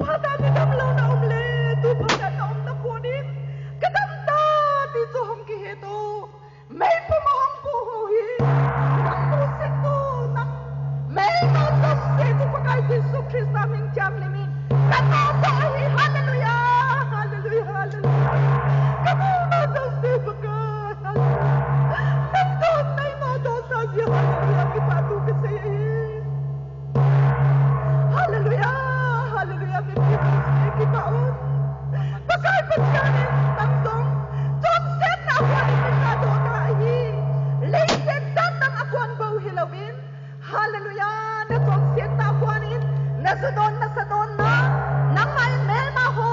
pada di dam lau na umle tu pada na na kunin kadam ta ti so hom ki he to mai pu mo hom ko hi nang tu se tu nang mai ma so se tu pakai Yesu Krista min jam le min kata ta hi hallelujah hallelujah hallelujah kamu ma so se pakai nang tu nai ma do sa ji hallelujah ki patu ke se hallelujah hallelujah ki paun pakai pacanin tang dong tom set na kwa ni ka do ta hi le set tang akwan bau hilawin hallelujah na tom set na kwanin na sadon na nang mai mel ma ho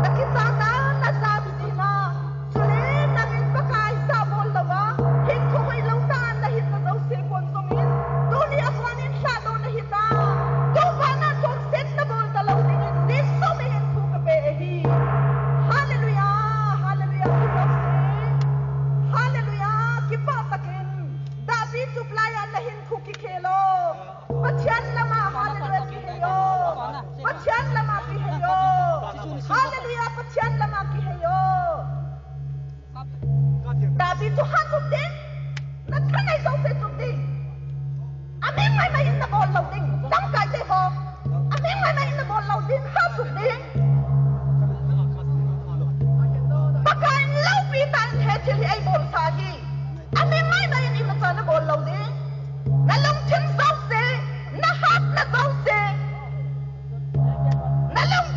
na kisana na sabi dina sule nangin pakai sa bol lawa hin ko kai long tan na hit na daw se kon somin duli akwanin sa do na hita do pa na tom set na bol dalaw dingin this so me hin ko ka pe hi hallelujah hallelujah ki pa se hallelujah ki pa takin David suplayan na hin ko ki kelo Pachian lama hallelujah ki heyo Pachian lama ki heyo hallelujah pachian lama ki heyo David tu han sum ding na thanai so se sum ding aming mai in na bol law ding dang kai te ho aming mai in na bol law ding ha sum ding pakain law pi tan he til ai bol sa hi aming mai in na na bol law ding na long chen so se na hat na so se na long